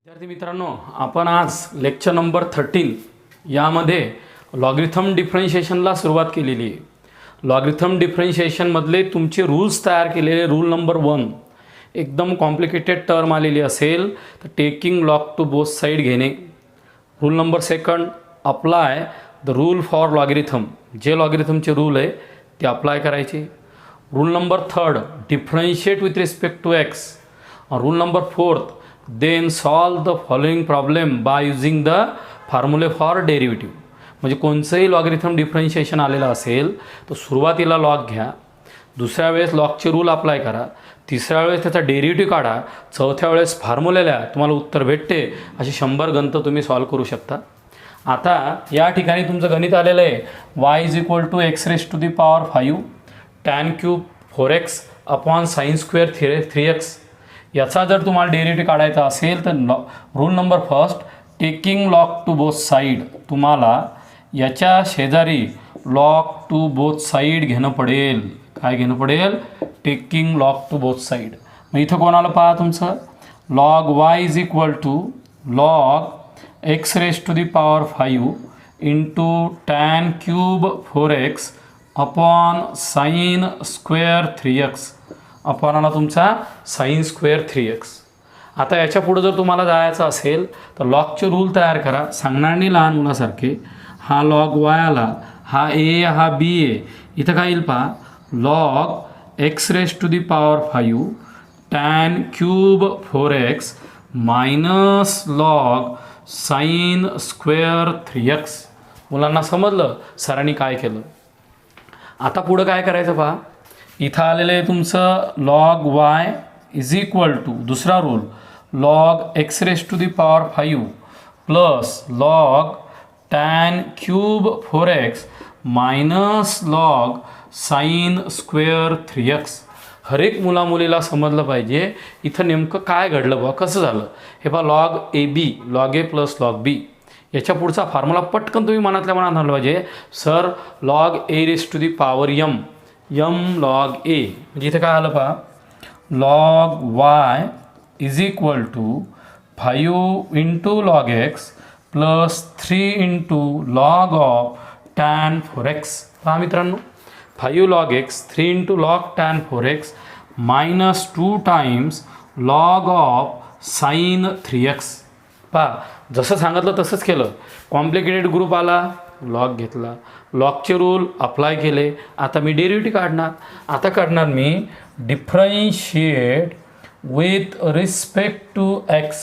विद्यार्थी मित्रांनो, आपण आज लेक्चर नंबर 13 यामध्ये लॉगरिथम डिफरन्शिएशनला सुरुवात केलेली आहे. लॉगरिथम डिफरन्शिएशनमधले तुमचे रूल्स तयार केलेले रूल नंबर 1 एकदम कॉम्प्लिकेटेड टर्म आलेली असेल तर taking log to both side घेणे. Rule number 2 apply the rule for logarithm, जे लॉगरिथमचे रूल आहे ते अप्लाय करायचे. Rule number 3 differentiate with respect to X. Rule number 4 then solve the following problem by using the formula for derivative. म्हणजे कोणचंही logarithm differentiation आलेलं असेल तर सुरुवातीला लॉग घ्या, दुसऱ्या वेळेस लॉगचे रूल अप्लाय करा, तिसऱ्या वेळेस त्याचा डेरिव्हेटिव्ह काढा, चौथ्या वेळेस फॉर्म्युलेला तुम्हाला उत्तर भेटते. असे 100 गणितं तुम्ही सॉल्व करू शकता. आता या ठिकाणी तुमचं गणित आलेलं आहे y = x⁵5 tan cube 4x upon sine square 3x. याचा जर तुम्हाला डेरिव्हेटिव्ह काढायचा असेल तर rule number 1 taking log to both side, तुम्हाला याच्या शेजारी लॉग टू बोथ साईड घेणं पडेल. काय घेणं पडेल? Taking log to both side. मग इथं कोणाला पहा तुमचं log y log x⁵5 into tan cube 4x upon sine square 3x upon आला तुमचा साइन स्क्वेअर 3x. आता याच्या पुढे जर तुम्हाला जायचं असेल तर लॉगचे रूल तयार करा. सांगणार नाही लहान मुलासारखे. हा लॉग y आला, हा a हा b आहे. इथं काय येईल पहा log x⁵5 tan cube 4x minus log sine square 3x. मुलांना समजलं सरांनी काय केलं? आता पुढं काय करायचं पहा. इथं आलेलं आहे तुमचं लॉग y = दुसरा rule log x⁵5 plus log tan cube 4x minus log sine square 3x. हर एक मुलामुलीला समजलं पाहिजे इथं नेमकं काय घडलं बा, कसं झालं हे पहा. Log log a plus log b. याच्या पुढचा फॉर्म्युला पटकन तुम्ही मनातल्या मनात आणलं पाहिजे. Sir log a⁻m log a. म्हणजे इथे काय आलं पहा log y = 5 into log x plus 3 into log of tan 4x. पहा मित्रांनो 5 log x 3 into log tan 4x minus 2 times log of sine 3x. पहा जसं सांगितलं तसंच केलं. कॉम्प्लिकेटेड ग्रुप आला, लॉग घेतला, लॉगचे रूल अप्लाय केले. आता मी डेरिव्हेटिव्ह काढणार. आता काढणार मी differentiate with respect to x.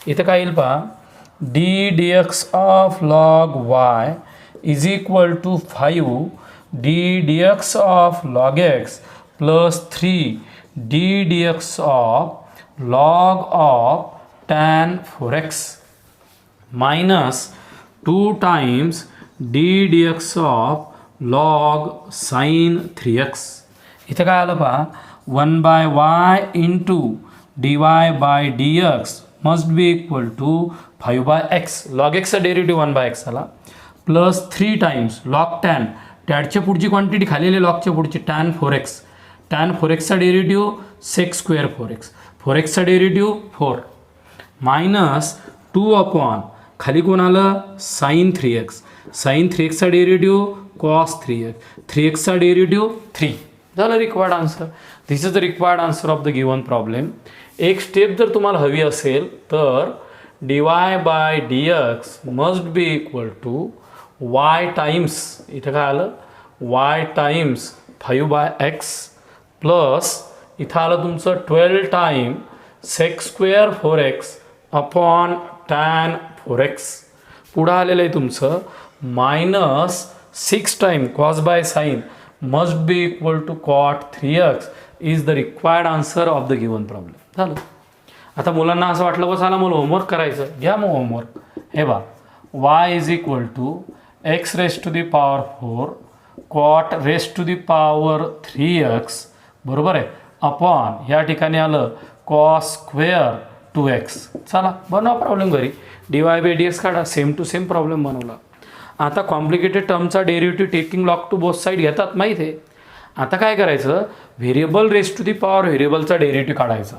इथं काय येईल पहा dx of log y = 5 dx of log x plus 3 dx of log of tan 4x minus 2 times dx of log sine 3x. इथं काय आलं पहा 1/y into dy/dx must be = 5/x. Log एक्सचा derivative 1/x आला plus 3 times log tan, टॅनच्या पुढची quantity खालीले लॉगच्या पुढची tan 4x. Tan 4xचा derivative sec square 4x, 4xचा डेरिव्हेटिव्ह 4 मायनस 2 अपॉन खाली कोण आलं साइन 3x, साइन 3xचा डेरिव्हेटिव्ह कॉस 3x, 3xचा डेरिव्हेटिव्ह 3. झालं required answer. This is the required answer of the given problem. एक स्टेप जर तुम्हाला हवी असेल तर dy/dx must be = y times, इथं काय आलं y टाइम्स 5/x प्लस इथं आलं तुमचं 12 time sec square 4x upon tan 4x. पुढं आलेलं आहे तुमचं minus 6 time cos/sin must be = cot 3x is the required answer of the given problem. झालं. आता मुलांना असं वाटलं बस आला मला होमवर्क करायचं. घ्या मग होमवर्क. हे बा y = x⁴ cot 3x बरोबर आहे अपॉन या ठिकाणी आलं cos स्क्वेअर 2x. चला बनवा प्रॉब्लेम घरी. dy/dx काढा. सेम टू सेम प्रॉब्लेम बनवला. आता कॉम्प्लिकेटेड टर्मचा derivative taking log to both side घेतात माहीत आहे. आता काय करायचं variable raise to the power व्हेरिएबलचा डेरिव्हेटिव्ह काढायचा.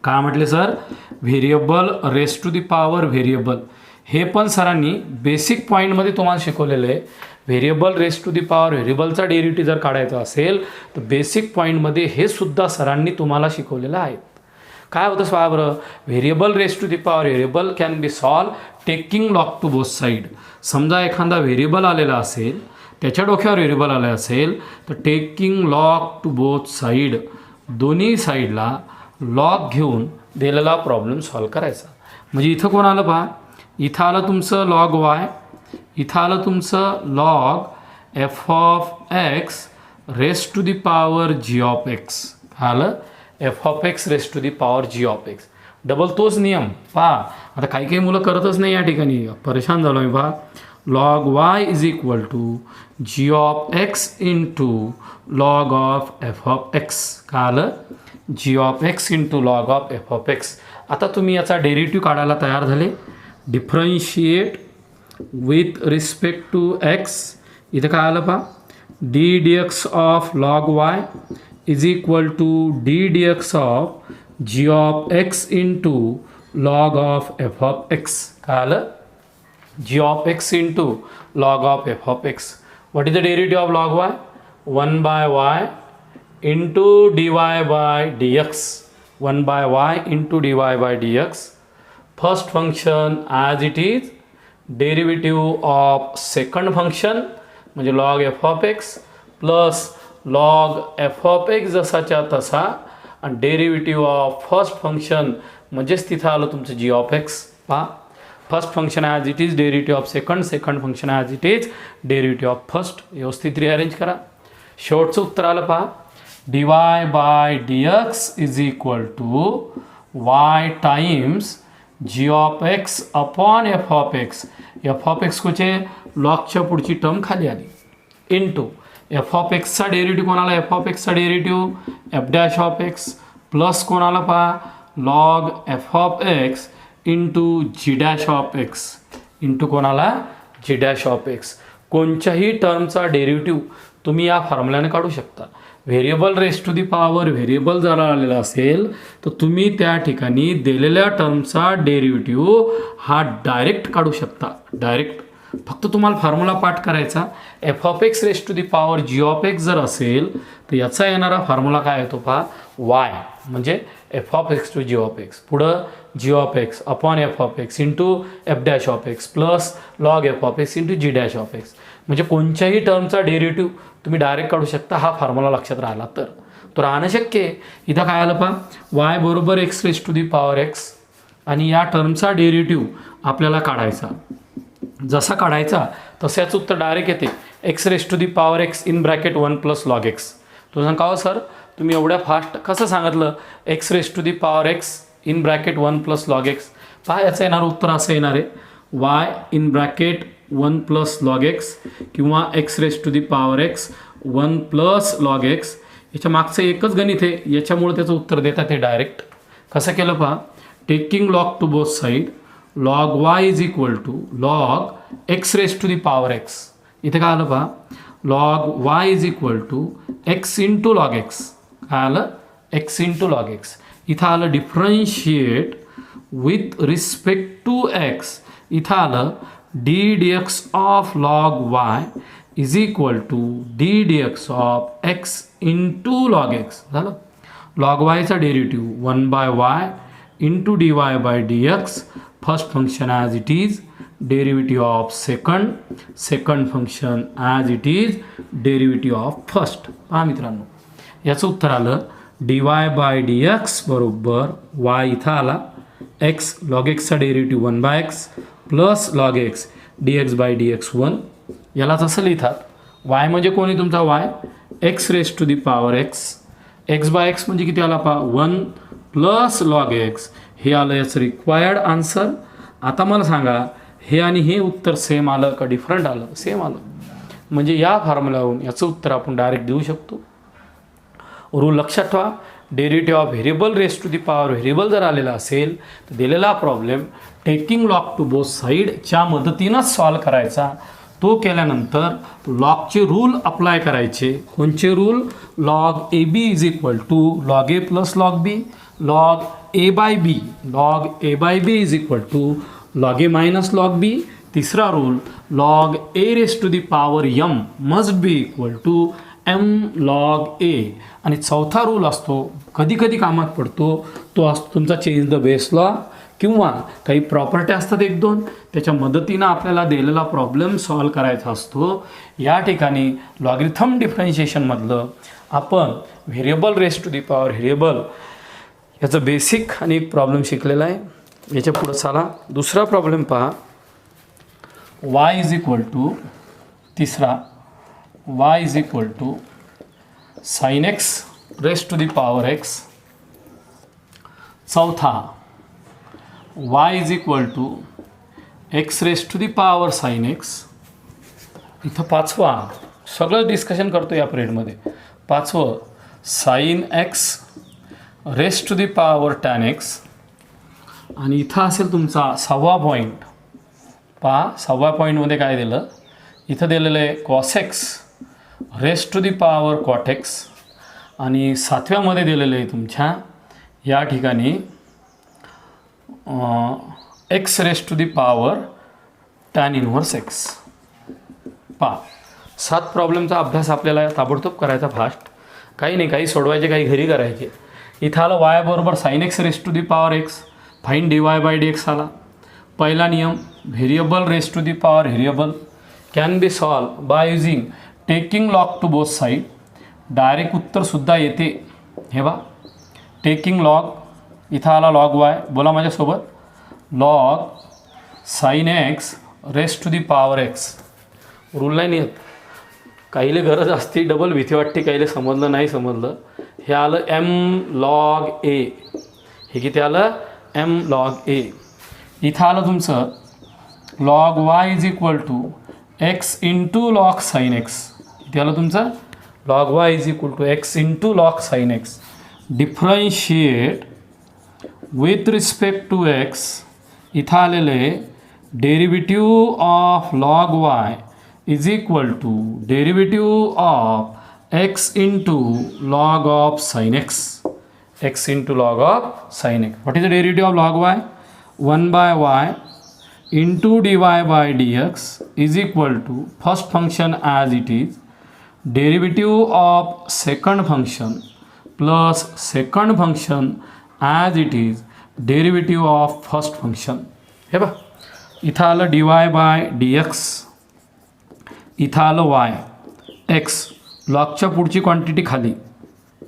काय म्हटले sir variable raise to the power variable हे पण सरांनी बेसिक पॉईंटमध्ये तुम्हाला शिकवलेलं आहे. Variable raise to the power व्हेरिएबलचा डेरिव्हेटिव्ह जर काढायचा असेल तर बेसिक पॉईंटमध्ये हे सुद्धा सरांनी तुम्हाला शिकवलेलं आहे. काय होतं पहा बरं, variable raise to the power variable can be solve taking log to both side. समजा एखादा व्हेरिएबल आलेला असेल, त्याच्या डोक्यावर व्हेरिएबल आला असेल तर taking log to both side, दोन्ही साईडला लॉग घेऊन दिलेला प्रॉब्लेम सॉल्व करायचा. म्हणजे इथं कोण आलं पहा, इथं आलं तुमचं लॉग वाय, इथं आलं तुमचं log f of x raise to the power g of x. आलं f of x raise to the power g of x. Double तोच नियम पहा. आता काही काही मुलं करतच नाही या ठिकाणी, परेशान झालो मी पहा. Log y is equal to g of x into log of f of x. काय आलं, g of x into log of f of x. आता तुम्ही याचा डेरिव्हेटिव्ह काढायला तयार झाले. Differentiate with respect to x. इथं काय आलं पहा, d d x of log y is equal to d d x of g of x into log of f of x. काय आलं, g of x into log of f of x. What is the derivative of log y, 1 by y into d y by d x. 1 by y into d y by d x. First function as it is, derivative of second function म्हणजे log f of x plus log f of x जसाच्या तसा आणि derivative of first function म्हणजेच तिथं आलं तुमचं g of x. पहा, first function as it is, derivative of second, second function as it is, derivative of first. व्यवस्थित rearrange करा. शेवटचं उत्तर आलं पहा, d y by d x is equal to y times g of x upon f of x. F of x कुठे, लॉगच्या पुढची term खाली आली, इंटू एफ ऑफ एक्सचा डेरिव्हेटिव्ह कोणाला, एफ ऑफ एक्सचा derivative f dash of x plus कोणाला पहा, log f of x into g dash of x into कोणाला, जी डॅश ऑफ एक्स. कोणत्याही टर्मचा डेरिव्हेटिव्ह तुम्ही या फॉर्म्युल्याने काढू शकता. Variable raise to the power variable जर आलेला असेल तर तुम्ही त्या ठिकाणी दिलेल्या टर्मचा डेरिव्हेटिव्ह हा डायरेक्ट काढू शकता. डायरेक्ट फक्त तुम्हाला फॉर्म्युला पाठ करायचा. F of x raise to the power g of x जर असेल तर याचा येणारा फॉर्म्युला काय येतो पहा, वाय म्हणजे f of x to g of x, पुढं g of x upon f of x into f dash of x plus log f of x into g dash of x. म्हणजे कोणत्याही टर्मचा derivative तुम्ही direct काढू शकता. हा formula लक्षात राहिला तर तो राहणं शक्य आहे. इथं काय आलं पहा, वाय बरोबर x raise to the power x आणि या टर्मचा डेरिव्हेटिव्ह आपल्याला काढायचा. जसा काढायचा तसंच उत्तर डायरेक्ट येते, x raise to the power x in bracket 1 plus log x. तो सांगा हो सर तुम्ही एवढ्या फास्ट कसं सांगितलं, x raise to the power x in bracket 1 plus log x. पहा याचं येणारं उत्तर असं येणार आहे, y in bracket 1 plus log x किंवा x raise to the power x 1 plus log x. याच्या मागचं एकच गणित आहे, याच्यामुळे त्याचं उत्तर देतात ते डायरेक्ट. कसं केलं पहा, taking log to both side, log y is equal to log x raise to the power x. इथे काय आलं पहा, log y is equal to x into log x. काय आलं, एक्स इंटू लॉग एक्स. इथं आलं differentiate with respect to x. इथं आलं d d x of log y is equal to d d x of x into log x. झालं, log वायचा derivative 1 by y into d y by d x. First function as it is, derivative of second, second function as it is, derivative of first. पहा मित्रांनो, याचं उत्तर आलं d y by d x बरोबर y इथं आला, x log एक्सचा derivative 1 by x plus log x d x by d x 1. यालाच असं लिहितात, वाय म्हणजे कोणी तुमचा y, x raise to the power x, x bye x म्हणजे किती आला पहा 1 प्लस लॉग एक्स. हे आलं याचं रिक्वायर्ड आन्सर. आता मला सांगा हे आणि हे उत्तर सेम आलं का डिफरंट आलं, सेम आलं. म्हणजे या फॉर्म्युलावरून याचं उत्तर आपण डायरेक्ट देऊ शकतो. रूल लक्षात ठेवा, derivative of variable raise to the power variable जर आलेला असेल तर दिलेला problem taking log to both साईडच्या मदतीनंच सॉल्व करायचा. तो केल्यानंतर लॉगचे रूल अप्लाय करायचे. कोणचे rule, log a b is equal to log a plus log b, log a by b, log a by b is equal to log a minus log b. तिसरा rule, log a raise to the power m must be equal to m log a. आणि चौथा rule असतो, कधी कधी कामात पडतो, तो असतो तुमचा चेंज द बेस लॉ, किंवा काही प्रॉपर्टी असतात एक दोन, त्याच्या मदतीनं आपल्याला दिलेला प्रॉब्लेम सॉल्व करायचा असतो. या ठिकाणी लॉगरिथम डिफरन्शिएशनमधलं आपण variable raise to the power variable याचं बेसिक आणि एक प्रॉब्लेम शिकलेला आहे. याच्या पुढं चला दुसरा प्रॉब्लेम पहा. वाय इज इक्वल टू, तिसरा y is equal to sine x raise to the power x. चौथा y is equal to x raise to the power sine x. इथं पाचवा, सगळं डिस्कशन करतो या पिरियडमध्ये. पाचवं sine x raise to the power tan x. आणि इथं असेल तुमचा सहावा पॉईंट. पहा सहाव्या पॉईंटमध्ये काय दिलं, इथं दिलेलं आहे cos x raise to the power cot x. आणि सातव्यामध्ये दिलेलं आहे तुमच्या या ठिकाणी x raise to the power tan inverse x. पहा 7 प्रॉब्लेमचा अभ्यास आपल्याला ताबडतोब करायचा फास्ट. काही नाही, काही सोडवायचे, काही घरी करायचे. इथं आलं वाय बरोबर sine x raise to the power x, fine d y by d x आला. पहिला नियम, variable raise to the power variable can be solve by using taking log to both side. Direct उत्तरसुद्धा येते. हे बा taking log, इथं आला log y, बोला माझ्यासोबत, log sine x raise to the power x. Rule नाही येत, काहीले गरज असते, डबल भीती वाटते, काहीले समजलं नाही समजलं. हे आलं एम लॉग ए, हे किती आलं एम लॉग ए. इथं आलं तुमचं log y is equal to x into log sine x. इथे आलं तुमचं log y is equal to x into log sine x. Differentiate with respect to x. इथं आलेले derivative of log y is equal to derivative of x into log of sine x. X into log of sine x. What is the derivative of log y? 1 by y into d y by d x is equal to first function as it is, derivative of second function plus second function as it is derivative of first function. हे बघ इथं आलं d y by d x, इथं आलं Y, x लॉगच्या पुढची quantity खाली,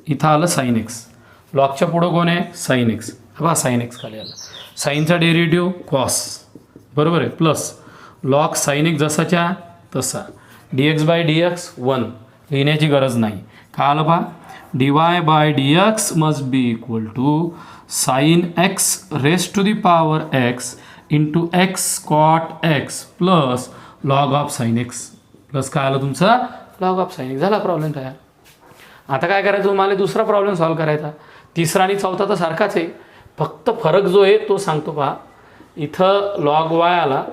इथं आलं साइन एक्स. लॉगच्या पुढं कोण आहे? Sine x. बघा साइन एक्स खाली आलं. साईनचा डेरिव्हेटिव्ह कॉस, बरोबर आहे, प्लस लॉग साइन एक्स जसाच्या तसा, d x by d x 1 लिहिण्याची गरज नाही. का आलं पहा, d y by d x must be equal to sine x raise to the power x into x cot x plus log of sine x. Plus काय आलं तुमचं log of sine x. झाला प्रॉब्लेम तयार. आता काय करायचं तुम्हाला? दुसरा प्रॉब्लेम सॉल्व करायचा. तिसरा आणि चौथा तर सारखाच आहे, फक्त फरक जो आहे तो सांगतो पहा. इथं लॉग वाय आला,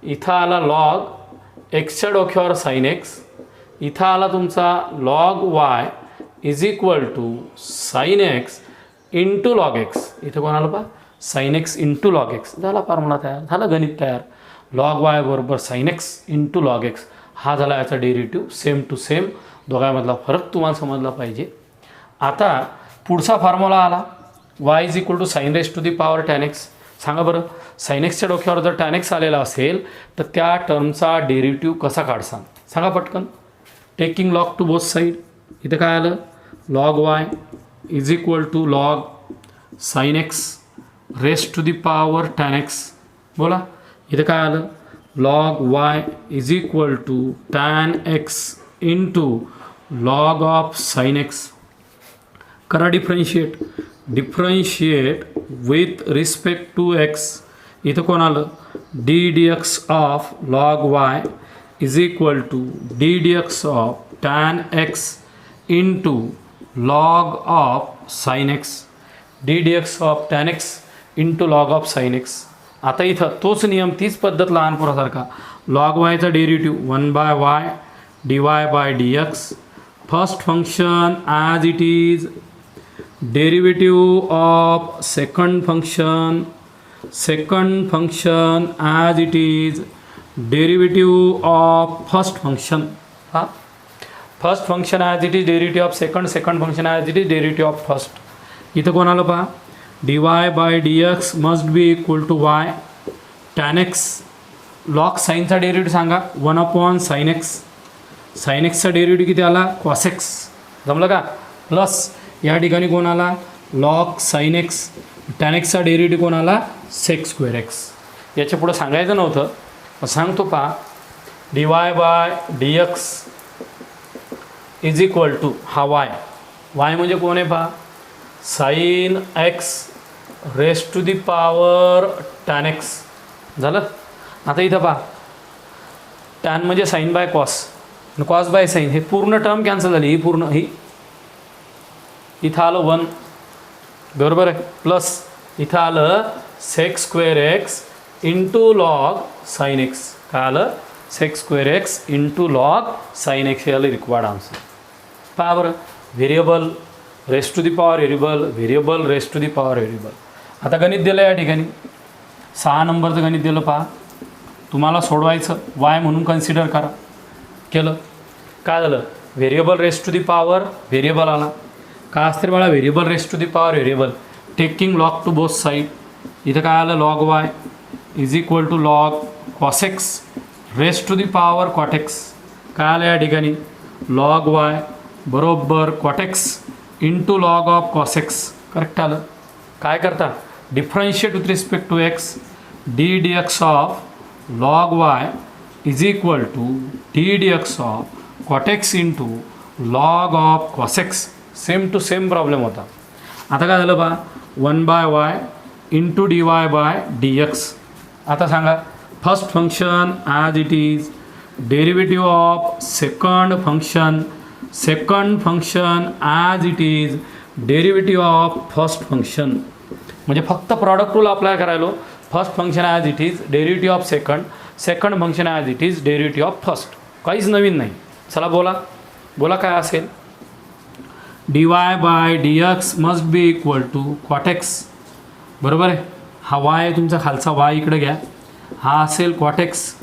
इथं आला लॉग एक्सच्या डोक्यावर साइन एक्स, इथं आला तुमचा log y is equal to sine x into log x. इथं कोण आलं पहा sine x into log x. झाला फॉर्म्युला तयार, झालं गणित तयार. लॉग वाय बरोबर sine x into log x हा झाला याचा डेरिव्हेटिव्ह. सेम टू सेम दोघांमधला फरक तुम्हाला समजला पाहिजे. आता पुढचा फॉर्म्युला आला y is equal to sine raise to the power tan x. सांगा बरं, साइन एक्सच्या डोक्यावर जर टॅन एक्स आलेला असेल तर त्या टर्मचा डेरिव्हेटिव्ह कसा काढसान? सांगा पटकन. Taking log to both side. इथं काय आलं log y is equal to log sine x raise to the power tan x. बोला इथं काय आलं log y is equal to tan x into log of sine x. करा differentiate. Differentiate with respect to x. इथं कोण आलं d d x of log y is equal to d d x of tan x into log of sine x. D d x of tan x into log of sine x. आता इथं तोच नियम, तीच पद्धत लहानपुरासारखा. Log वायचा derivative 1 by y d y by d x. First function as it is derivative of second function as it is derivative of first function. हां, first function as it is derivative of second function as it is derivative of first. इथं कोणाला पहा, dy by dx must be equal to y tan x. Log साईनचा derivative सांगा, 1/sin x. Sign एक्सचा derivative किती आला, cos x. जमलं का. प्लस या ठिकाणी कोण आला, लॉग साइन एक्स. टॅन एक्सचा डेरिव्हेटिव्ह कोण आला, सेक स्क्वेअर एक्स. याच्या पुढं सांगायचं नव्हतं पण सांगतो पहा, dy by dx is equal to हा y म्हणजे कोण आहे पहा, sine x raise to the power tan x. झालं. आता इथं पहा, टॅन म्हणजे sine by cos, cos by sine, हे पूर्ण टर्म कॅन्सल झाली. ही पूर्ण ही इथं आलं 1 बरोबर आहे. प्लस इथं आलं sec square x into log sine x. काय आलं, sec square x into log sine x. हे आलं रिक्वायर्ड आन्सर. पहा बरं, variable raise to the power variable raise to the power variable. आता गणित दिलं या ठिकाणी, 6 नंबरचं गणित दिलं. पहा, तुम्हाला सोडवायचं, वाय म्हणून कन्सिडर करा. केलं. काय झालं, variable raise to the power variable आला. काय असते बाळा, variable raise to the power variable taking log to both side. इथं काय आलं, log y is equal to log cos x raise to the power cot x. काय आलं या ठिकाणी, लॉग वाय बरोबर cot x into log of cos x. Correct आलं. काय करता, differentiate with respect to x, d d x of log y is equal to d d x of cot x into log of cos x. Same to same problem होता. आता काय झालं बा, 1/y into d y by d x. आता सांगा, first function as it is derivative of second function as it is derivative of first function. म्हणजे फक्त product rule apply करायलो. First function as it is derivative of second function as it is derivative of first. काहीच नवीन नाही. चला बोला काय असेल, dy by dx must be equal to cot x. बरोबर आहे. हा y आहे तुमचा खालचा, y इकडे घ्या. हा असेल कॉट एक्स.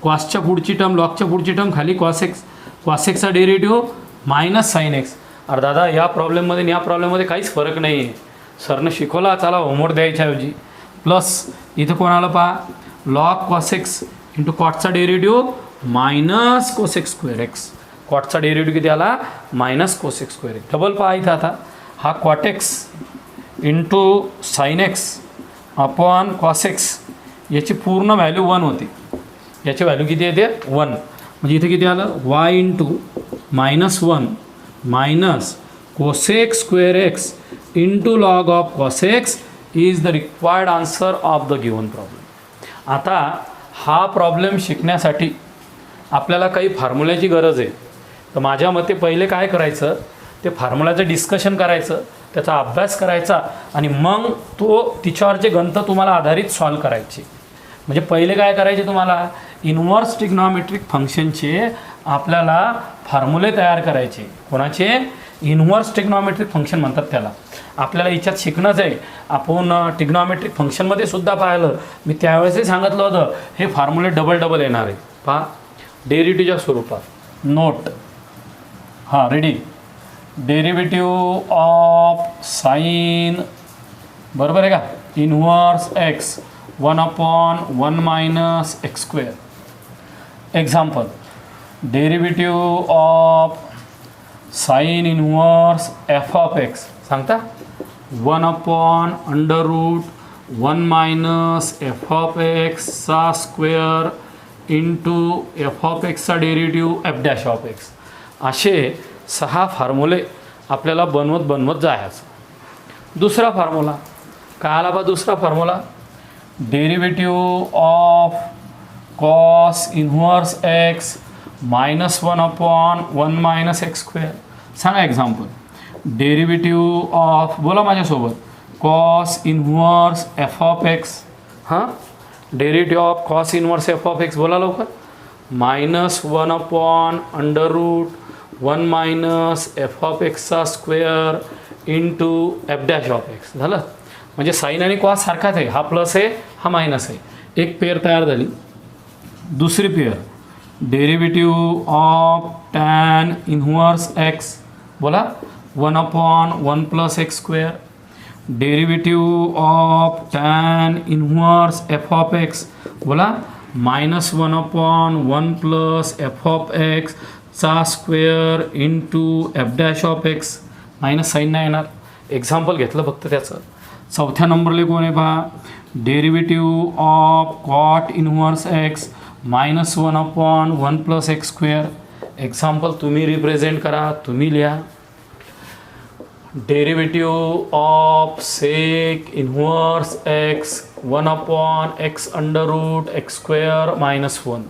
कॉसच्या पुढची टर्म, लॉगच्या पुढची टर्म खाली कॉस एक्सचा डेरिव्हेटिव्ह मायनस साइन एक्स. अरे दादा, या प्रॉब्लेममध्ये आणि या प्रॉब्लेममध्ये काहीच फरक नाही आहे. सरनं शिकवला, चला होमवर्क द्यायच्याऐवजी. प्लस इथं कोणाला पहा, लॉग कॉस एक्स इंटू कॉटचा derivative minus cos x square x. कॉटचा डेरिव्हेटिव्ह किती आला, minus cos x square x. Double पहा इथं. आता हा cot x into sine x upon cos x, याची पूर्ण व्हॅल्यू 1 होती. याची व्हॅल्यू किती येते, 1. म्हणजे इथे किती आलं, y into -1 minus cosec square x into log of cos x is the required answer of the given problem. आता हा प्रॉब्लेम शिकण्यासाठी आपल्याला काही फॉर्म्युल्याची गरज आहे. तर माझ्या मते पहिले काय करायचं, ते फॉर्म्युल्याचं डिस्कशन करायचं, त्याचा अभ्यास करायचा आणि मग तिच्यावरचे गणितं तुम्हाला आधारित सॉल्व करायचे. म्हणजे पहिले काय करायचे, तुम्हाला इन्व्हर्स ट्रिग्नॉमेट्रिक फंक्शनचे आपल्याला फॉर्म्युले तयार करायचे. कोणाचे, इन्व्हर्स ट्रिग्नॉमेट्रिक फंक्शन म्हणतात त्याला. आपल्याला याच्यात शिकणंच आहे. आपण ट्रिग्नॉमेट्रिक फंक्शनमध्ये सुद्धा पाहिलं, मी त्यावेळेसही सांगितलं होतं, हे फॉर्म्युले डबल येणार आहे. पहा, डेरिव्हेटिव्हच्या स्वरूपात. नोट, हां रेडी, डेरिव्हेटिव्ह ऑफ साइन, बरोबर आहे का, inverse x 1/1 minus x square. Example, derivative of sine inverse f of x सांगता, 1/√1 मायनस एफ ऑफ एक्सचा स्क्वेअर इंटू एफ ऑफ एक्सचा derivative f dash of x. असे 6 फॉर्म्युले आपल्याला बनवत जायचं. दुसरा फॉर्म्युला काय आला बा, दुसरा formula derivative of cos inverse x -1/1 minus x square. सांगा एक्झाम्पल, डेरिव्हेटिव्ह ऑफ, बोला माझ्यासोबत, cos inverse f of x. हां, derivative of cos inverse f of x, बोला लवकर. -1/√1 मायनस एफ ऑफ एक्सचा square into f dash of x झालं. म्हणजे sine आणि कॉस सारखाच आहे, हा प्लस आहे हा मायनस आहे. एक पेअर तयार झाली. दुसरी pair derivative of tan inverse x बोला 1/1 + x square. Derivative of tan inverse f of x बोला -1/1 + एफ ऑफ एक्स चा square into f dash of x. Minus sign नाही येणार. एक्झाम्पल घेतलं फक्त त्याचं. चौथ्या नंबरला कोण आहे पहा, derivative of cot inverse x -1/1 + x square. Example तुम्ही रिप्रेझेंट करा, तुम्ही लिहा. Derivative of sec inverse x 1/x √x square -1.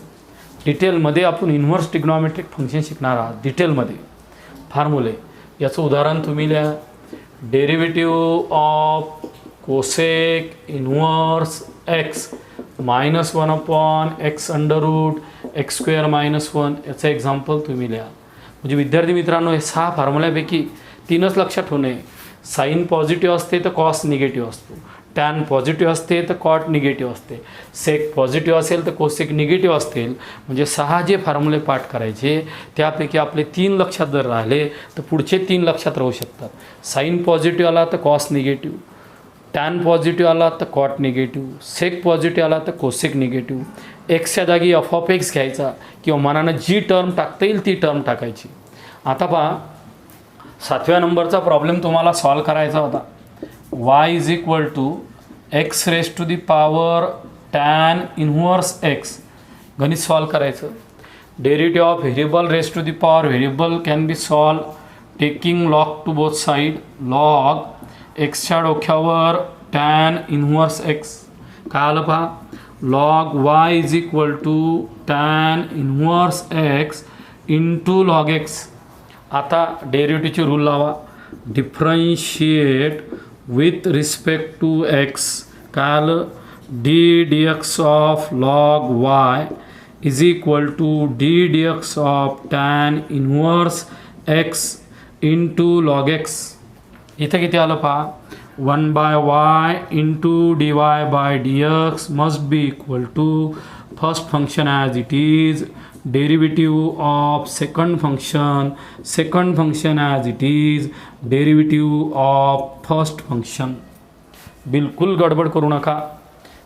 डिटेलमध्ये आपण इन्व्हर्स ट्रिग्नॉमेट्रिक फंक्शन शिकणार आहात. डिटेलमध्ये फॉर्म्युले. याचं उदाहरण तुम्ही लिहा. Derivative of cosec inverse x -1/x √x square -1. याचं एक्झाम्पल तुम्ही लिहा. म्हणजे विद्यार्थी मित्रांनो, हे 6 फॉर्म्युल्यापैकी 3च लक्षात ठेवणे. साईन पॉझिटिव्ह असते तर कॉस निगेटिव्ह असतो, टॅन पॉझिटिव्ह असते तर कॉट निगेटिव्ह असते, सेक पॉझिटिव्ह असेल तर कोसेक निगेटिव्ह असतील. म्हणजे 6 जे फॉर्म्युले पाठ करायचे त्यापैकी आपले 3 लक्षात जर राहिले तर पुढचे 3 लक्षात राहू शकतात. साईन पॉझिटिव्ह आला तर कॉस निगेटिव्ह, टॅन पॉझिटिव्ह आला तर कॉट निगेटिव्ह, सेक पॉझिटिव्ह आला तर कोसेक निगेटिव्ह. एक्सच्या जागी एफ ऑफ एक्स घ्यायचा किंवा मनानं जी टर्म टाकता येईल ती टर्म टाकायची. आता पहा, 7व्या नंबरचा प्रॉब्लेम तुम्हाला सॉल्व करायचा होता. y = x⁻⁴ tan inverse x. गणित सॉल्व करायचं. Derivative of variable variable can be solve taking log to both side. Log एक्सच्या डोक्यावर टॅन इन्व्हर्स एक्स. काय आलं पहा, log y = tan inverse x into log x. आता डेरिव्हेटिव्हची रूल लावा. Differentiate with respect to x. काय आलं, ddx of log y = ddx of tan inverse x into log x. इथं किती आलं पहा, 1/y into dy/dx must be equal to first function as it is, derivative of second function as it is, derivative of first function. बिलकुल गडबड करू नका,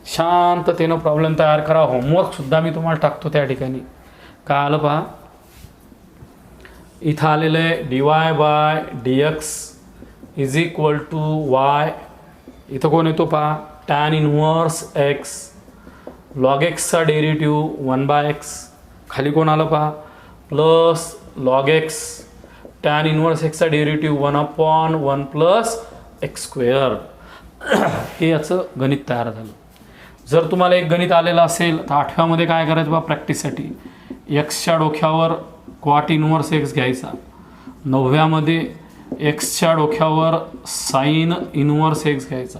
शांततेनं problem तयार करा. होमवर्कसुद्धा मी तुम्हाला टाकतो त्या ठिकाणी. काय आलं पहा, इथं आलेलं आहे dy/dx = y. इथं कोण येतो पहा, टॅन इन्व्हर्स एक्स. लॉग एक्सचा डेरिव्हेटिव्ह 1/x. खाली कोण आलं पहा, plus log x. Tan inverse एक्सचा डेरिव्हेटिव्ह 1/1 + x स्क्वेअर. हे याचं गणित तयार झालं. जर तुम्हाला एक गणित आलेलं असेल तर 8व्यामध्ये काय करायचं बा, प्रॅक्टिससाठी एक्सच्या डोक्यावर कॉट इन्व्हर्स एक्स घ्यायचा. 9व्यामध्ये एक्सच्या डोक्यावर साईन इन्व्हर्स एक्स घ्यायचा.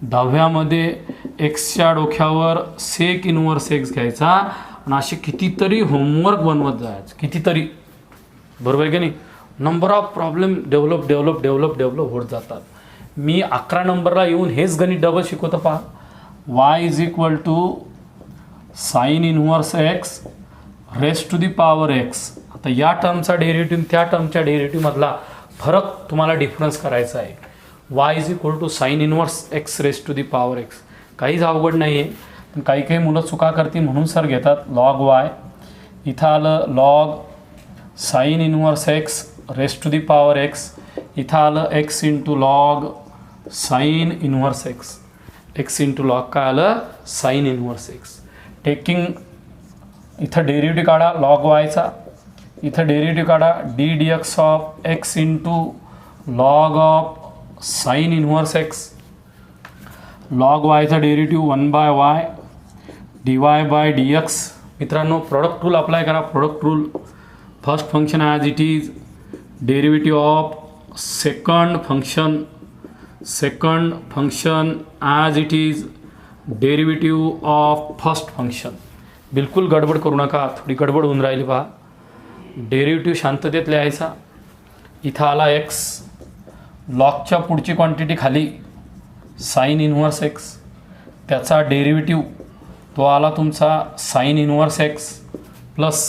10व्यामध्ये एक्सच्या डोक्यावर सेक इन्व्हर्स एक्स घ्यायचा. आणि असे कितीतरी होमवर्क बनवत जायचं, कितीतरी. बरोबर आहे की नाही. नंबर ऑफ प्रॉब्लेम डेव्हलप होत जातात. मी 11 नंबरला येऊन हेच गणित डबल शिकवतो पहा. y = sine inverse x ⁻x. आता या टर्मचा डेरिव्हेटिव्ह त्या टर्मच्या डेरिव्हेटिव्हमधला फरक तुम्हाला डिफरन्स करायचा आहे. y = sine inverse x ⁻x. काहीच अवघड नाही आहे. पण काही मुलं चुका करतील म्हणून सर घेतात लॉग y. इथं आलं log sine inverse x ⁻x. इथं आलं x × log sine inverse x. x × log काय आलं, साईन इन्व्हर्स एक्स. टेकिंग इथं डेरिव्हेटिव्ह काढा लॉग वायचा. इथं डेरिव्हेटिव्ह काढा ddx of x × log of sine inverse x. Log वायचा डेरिव्हेटिव्ह 1/y dy/dx. मित्रांनो, प्रॉडक्ट रूल अप्लाय करा. Product rule, first function as it is, derivative of second function as it is, derivative of first function. बिलकुल गडबड करू नका, थोडी गडबड होऊन राहिली पहा. डेरिव्हेटिव्ह शांततेत लिहायचा. इथं आला एक्स, लॉगच्या पुढची क्वांटिटी खाली साईन इनव्हर्स एक्स, त्याचा डेरिव्हेटिव्ह तो आला तुमचा साईन इनव्हर्स एक्स प्लस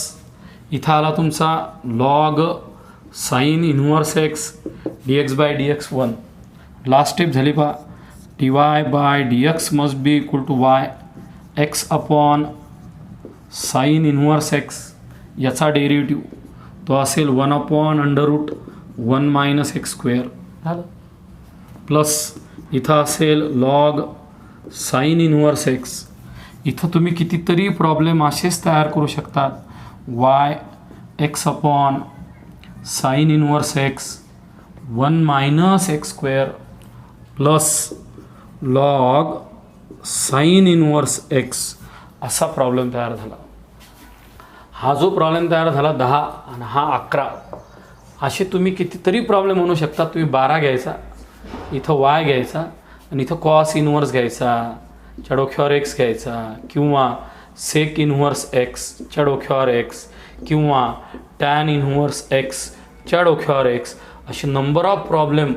इथं आला तुमचा log sine inverse x d x by d x 1. Last step झाली पहा, d y by d x must be equal to y x upon sine inverse x, याचा derivative तो असेल 1 upon under root 1 minus x square झालं, plus इथं असेल log sine inverse x. इथं तुम्ही कितीतरी प्रॉब्लेम असेच तयार करू शकतात, y x upon sine inverse x 1 minus x square plus log sine inverse x, असा प्रॉब्लेम तयार झाला. हा जो प्रॉब्लेम तयार झाला 10 आणि हा 11, असे तुम्ही कितीतरी प्रॉब्लेम म्हणू शकता. तुम्ही 12 घ्यायचा, इथं वाय घ्यायचा आणि इथं कॉस इनव्हर्स घ्यायचा, च्या डोक्यावर एक्स घ्यायचा, किंवा सेक इनव्हर्स एक्स च्या डोक्यावर एक्स, किंवा टॅन इनव्हर्स एक्स च्या डोक्यावर एक्स, असे नंबर ऑफ प्रॉब्लेम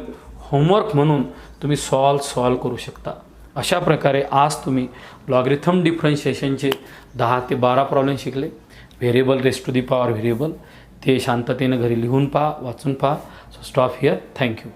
होमवर्क म्हणून तुम्ही सॉल्व करू शकता. अशा प्रकारे आज तुम्ही लॉगरिथम डिफरन्शिएशनचे 10 ते 12 प्रॉब्लेम शिकले. Variable raise to the power variable, ते शांततेनं घरी लिहून पहा, वाचून पहा. So stop here. थँक्यू.